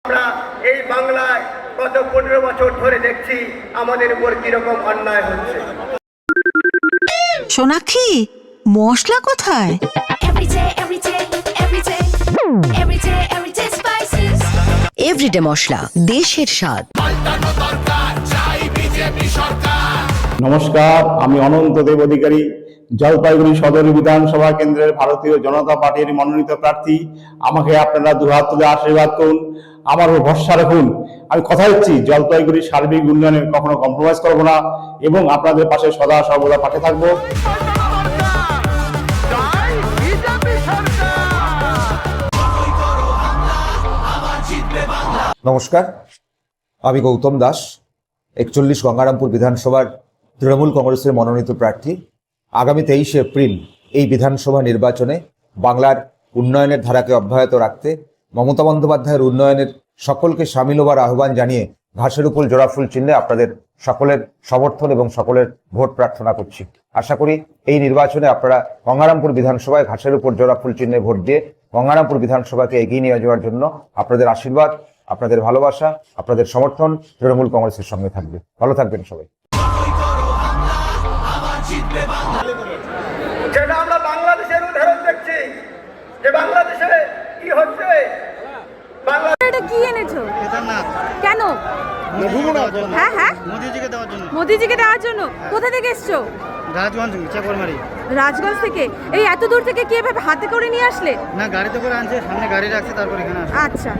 আমরা এই বাংলায় গত 15 বছর ধরে দেখছি আমাদের উপর কিরকম অন্যায় হচ্ছে। সোনাক্ষী, মশলা কোথায়? এভরিডে মশলা, দেশের স্বাদ। নমস্কার, আমি অনন্ত দেব অধিকারী, জলপাইগুড়ি সদর বিধানসভা কেন্দ্রের ভারতীয় জনতা পার্টির মনোনীত প্রার্থী। আমাকে আপনারা দুহাত তুলে আশীর্বাদ করুন, আমার উপর ভরসা রাখুন। আমি কথা দিচ্ছি, জলপাইগুড়ির সার্বিক উন্নয়নে কখনো কম্প্রোমাইজ করবো না এবং আপনাদের পাশে সদা সর্বদা পাশে থাকবো। নমস্কার, আমি গৌতম দাস, 41 গঙ্গারামপুর বিধানসভার তৃণমূল কংগ্রেসের মনোনীত প্রার্থী। আগামী 23 এপ্রিল এই বিধানসভা নির্বাচনে বাংলার উন্নয়নের ধারাকে অব্যাহত রাখতে মমতা বন্দ্যোপাধ্যায়ের উন্নয়নের সকলকে সামিল হবার আহ্বান জানিয়ে ঘাসের উপর জোড়াফুল চিহ্নে আপনাদের সকলের সমর্থন এবং সকলের ভোট প্রার্থনা করছি। আশা করি এই নির্বাচনে আপনারা গঙ্গারামপুর বিধানসভায় ঘাসের উপর জোড়াফুল চিহ্নে ভোট দিয়ে গঙ্গারামপুর বিধানসভাকে এগিয়ে নিয়ে যাওয়ার জন্য আপনাদের আশীর্বাদ, আপনাদের ভালোবাসা, আপনাদের সমর্থন তৃণমূল কংগ্রেসের সঙ্গে থাকবে। ভালো থাকবেন সবাই। যেটা আমরা বাংলাদেশের উদাহরণ দেখছি, যে বাংলাদেশে কি হচ্ছে। এটা কি এনেছো? কেন? হ্যাঁ হ্যাঁ, মোদিজিকে দেওয়ার জন্য। কোথা থেকে এসছো? রাজগঞ্জ, চাকরমারি। রাজগঞ্জ থেকে? এই এত দূর থেকে কি এভাবে হাতে করে নিয়ে আসলে? না, গাড়িতে করে আনছে, সামনে গাড়ি রাখছে, তারপর এখানে আসছে। আচ্ছা।